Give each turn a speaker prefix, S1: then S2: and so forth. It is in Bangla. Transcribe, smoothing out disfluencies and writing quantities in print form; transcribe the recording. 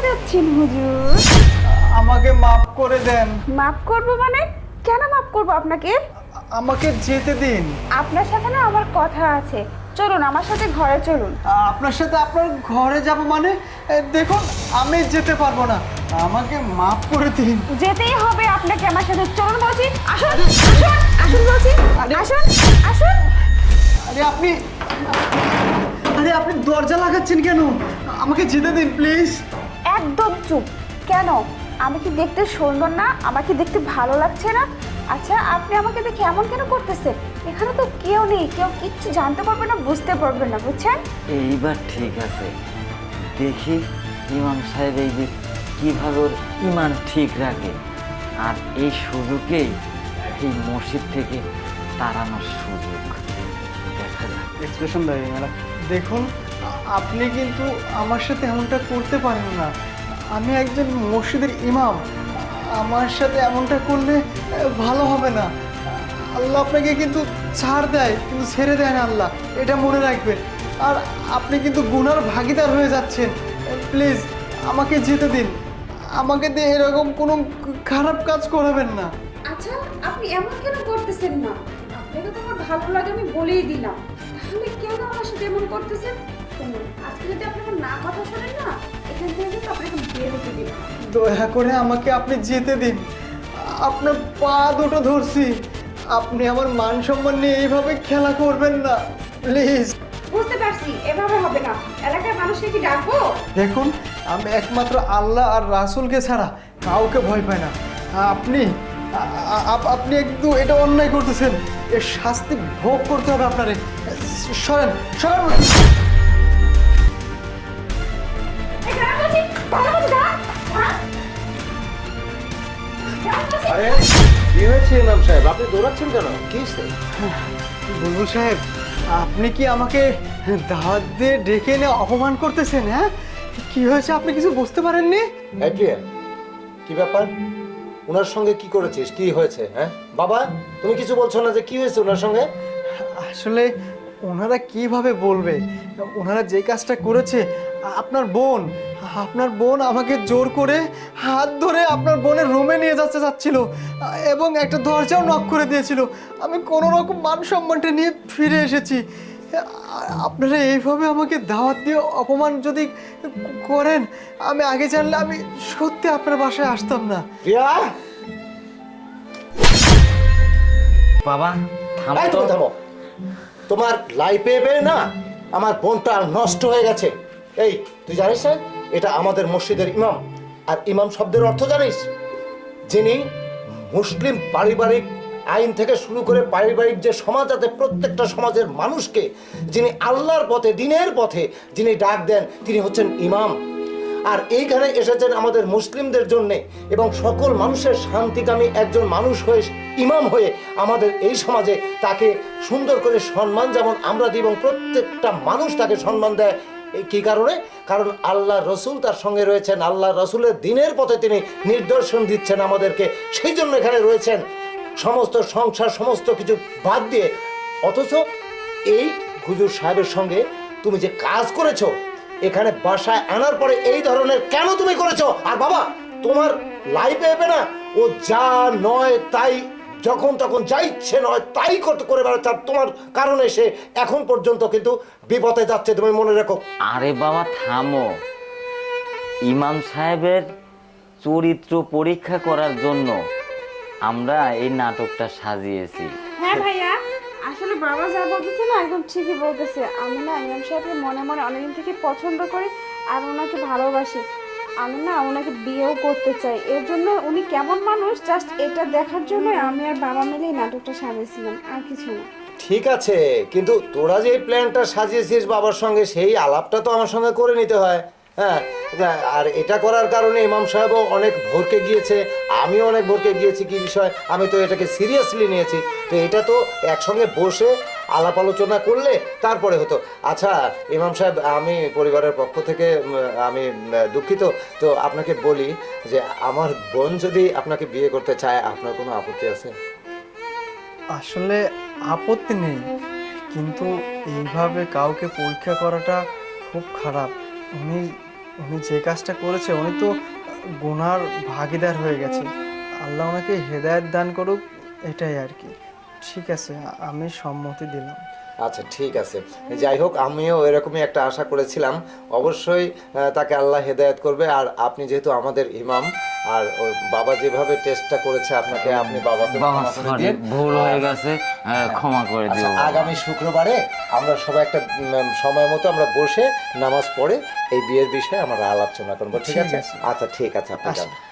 S1: যাচ্ছেন হুজুর?
S2: আমাকে মাফ করে দেন।
S1: মাফ করবো মানে? কেন মাফ করবো আপনাকে?
S2: আমাকে যেতে দিন।
S1: আপনার সাথে না আমার কথা আছে, চলুন আমার সাথে ঘরে চলুন।
S2: আপনার সাথে আপনার ঘরে যাব মানে? দেখুন আমি যেতে পারবো না, আমাকে মাফ করে দিন।
S1: যেতেই হবে আপনাকে আমার সাথে, চলুন বলছি। আসুন আসুন আসুন বলছি, আসুন আসুন।
S2: আরে আপনি দরজা লাগাচ্ছেন কেন? আমাকে যেতে দিন প্লিজ।
S1: একদম চুপ। কেন? আমি কি দেখতে সুন্দর না? আমার কি দেখতে ভালো লাগছে না? আচ্ছা, আপনি আমাকে দেখে এমন কেন করতেছেন? এখানে তো কেউ নেই, কেউ কিচ্ছু জানতে পারবে না, বুঝতে পারবে না, বুঝছেন?
S3: এইবার ঠিক আছে, দেখি ইমাম সাহেব এই যে কীভাবে ওর ইমান ঠিক রাখে, আর এই সুযোগেই এই মসজিদ থেকে তাড়ানোর সুযোগ দেখা যাক।
S2: এক্সপ্রেশন দেয় ম্যাডাম। দেখুন আপনি কিন্তু আমার সাথে এমনটা করতে পারেন না, আমি একজন মসজিদের ইমাম, আমার সাথে এমনটা করলে ভালো হবে না। আল্লাহ আপনাকে কিন্তু ছাড় দেয়, কিন্তু ছেড়ে দেয় না আল্লাহ, এটা মনে রাখবেন। আর আপনি কিন্তু গুনার ভাগীদার হয়ে যাচ্ছেন। প্লিজ আমাকে যেতে দিন, আমাকে দিয়ে এরকম কোনো খারাপ কাজ করাবেন না।
S1: আচ্ছা, আপনি এমন কেন করতেছেন না? আপনাকে তো আমার ভালো লাগে, আমি বলেই দিলাম। তাহলে কেন আমার সাথে এমন করতেছেন? শুনুন, আজকে যদি আপনি আমার না কথা শোনেন না, এখান থেকে কিন্তু আপনাকে বের হতে দিন।
S2: দয়া করে আমাকে আপনি যেতে দিন, আপনার পা দুটো ধরছি, আপনি আমার মান সম্মান নিয়ে এইভাবে খেলা করবেন না প্লিজ।
S1: বুঝতে পারছি, এভাবে হবে না। এলাকার মানুষকে কি ডাকবো?
S2: দেখুন আমি একমাত্র আল্লাহ আর রাসূলকে ছাড়া কাউকে ভয় পাই না। আপনি আপনি একটু এটা অন্যায় করতেছেন, এর শাস্তি ভোগ করতে হবে আপনারে। সরেন সরেন।
S1: এই দাঁড়া বলছি, দাঁড়া বলছি, দাঁড়া, দাঁড়া। দাঁড়া বলছি।
S4: আরে কি হয়েছে ইমাম সাহেব, আপনি দৌড়াচ্ছেন কেন? কি হয়েছে?
S2: বুলবুল সাহেব, আপনি কি আমাকে দাওয়াত দিয়ে ডেকে এনে অপমান করতেছেন? হ্যাঁ, কি হয়েছে আপনি কিছু বুঝতে পারেননি?
S4: অ্যাড্রিয়ান, কি ব্যাপার? ওনার সঙ্গে কি করেছিস? কি হয়েছে? হ্যাঁ বাবা, তুমি কিছু বলছো না যে কি হয়েছে ওনার সঙ্গে?
S2: আসলে ওনারা কিভাবে বলবে? ওনারা যে কাজটা করেছে, আপনার বোন আমাকে জোর করে হাত ধরে আপনার বোনের রুমে নিয়ে যাচ্ছিল এবং একটা দরজাও নক করে দিয়েছিল। আমি কোনো রকম মান সম্মানটা নিয়ে ফিরে এসেছি। আপনারা এইভাবে আমাকে দাওয়াত দিয়ে অপমান যদি করেন, আমি আগে জানলে আমি সত্যি আপনার বাসায় আসতাম না।
S4: রিয়া,
S3: বাবা থামো
S4: এই
S3: তো।
S4: তুমি থামো। তোমার লাইফে পেয়ে না আমার বোনটা নষ্ট হয়ে গেছে। এই তুই জানিস না এটা আমাদের মসজিদের ইমাম, আর ইমাম শব্দের অর্থ জানিস? যিনি মুসলিম পারিবারিক আইন থেকে শুরু করে পারিবারিক যে সমাজ আছে প্রত্যেকটা সমাজের মানুষকে যিনি আল্লাহর পথে দিনের পথে যিনি ডাক দেন তিনি হচ্ছেন ইমাম। আর এইখানে এসেছেন আমাদের মুসলিমদের জন্যে এবং সকল মানুষের শান্তিকামী একজন মানুষ হয়ে ইমাম হয়ে আমাদের এই সমাজে তাকে সুন্দর করে সম্মান যেমন আমরা দিই এবং প্রত্যেকটা মানুষ তাকে সম্মান দেয়। কি কারণে? কারণ আল্লাহ রসুল তার সঙ্গে রয়েছেন, আল্লাহ রসুলের দিনের পথে তিনি নির্দেশন দিচ্ছেন আমাদেরকে, সেই জন্য এখানে রয়েছেন। সমস্ত সংসার সমস্ত কিছু বাদ দিয়ে অথচ এই হুজুর সাহেবের সঙ্গে তুমি যে কাজ করেছো এখানে বাসায় আনার পরে এই ধরনের কেন তুমি করেছো? আর বাবা তোমার লাইফে এবে না ও যা নয় তাই যখন তখন যা ইচ্ছে নয় তাই করে বেড়াচ্ছে, আর তোমার কারণে সে এখন পর্যন্ত কিন্তু বিপদে যাচ্ছে, তুমি মনে রাখো।
S3: আরে বাবা থামো, ইমাম সাহেবের চরিত্র পরীক্ষা করার জন্য আমরা এই নাটকটা সাজিয়েছি।
S1: হ্যাঁ ভাইয়া, আসলে বাবা যা বলতেছে না একদম ঠিকই বলতেছে। আমি না ইমাম সাহেবকে মনে মনে অনেকদিন থেকে পছন্দ করি আর ওনাকে ভালোবাসি। আমি না ওনাকে বিয়েও করতে চাই। এর জন্য উনি কেমন মানুষ জাস্ট এটা দেখার জন্য আমি আর বাবা মিলে এই নাটকটা সাজিয়েছিলাম, আর কিছু না।
S4: ঠিক আছে, কিন্তু তোরা যে প্ল্যানটা সাজিয়েছিস বাবার সঙ্গে সেই আলাপটা তো আমার সঙ্গে করে নিতে হয়। হ্যাঁ, আর এটা করার কারণে ইমাম সাহেবও অনেক ভরকে গিয়েছে, আমিও অনেক ভরকে গিয়েছি। কি বিষয়? আমি তো এটাকে সিরিয়াসলি নিয়েছি। তো এটা তো একসঙ্গে বসে আলাপ আলোচনা করলে তারপরে হতো। আচ্ছা ইমাম সাহেব, আমি পরিবারের পক্ষ থেকে আমি দুঃখিত। তো আপনাকে বলি যে আমার বোন যদি আপনাকে বিয়ে করতে চায় আপনার কোনো আপত্তি আছে?
S2: আসলে আপত্তি নেই, কিন্তু এইভাবে কাউকে পরীক্ষা করাটা খুব খারাপ। উনি উনি যে কাজটা করেছে উনি তো গুনার ভাগীদার হয়ে গেছে। আল্লাহ ওনাকে হেদায়েত দান করুক, এটাই আর কি। ঠিক আছে, আমি সম্মতি দিলাম।
S4: আচ্ছা ঠিক আছে, যাই হোক আমিও এরকমই একটা আশা করেছিলাম। অবশ্যই তাকে আল্লাহ হেদায়েত করবে। আর আপনি যেহেতু আমাদের ইমাম, আর ওই বাবা যেভাবে টেস্টটা করেছে আপনাকে, আপনি বাবাকে
S3: বাবা
S4: ক্ষমা করে
S3: সরি,
S4: দিন।
S3: ভুল হয়ে গেছে, ক্ষমা করে
S4: আচ্ছা,
S3: দিও বাবা।
S4: আগামী শুক্রবারে আমরা সবাই একটা সময় মতো আমরা বসে নামাজ পড়ে এই বিয়ের বিষয়ে আমরা আলোচনা করবো, ঠিক
S2: ঠিক
S4: আছে?
S2: আছে।
S4: আচ্ছা ঠিক আছে, আপনি যান।
S2: আসি।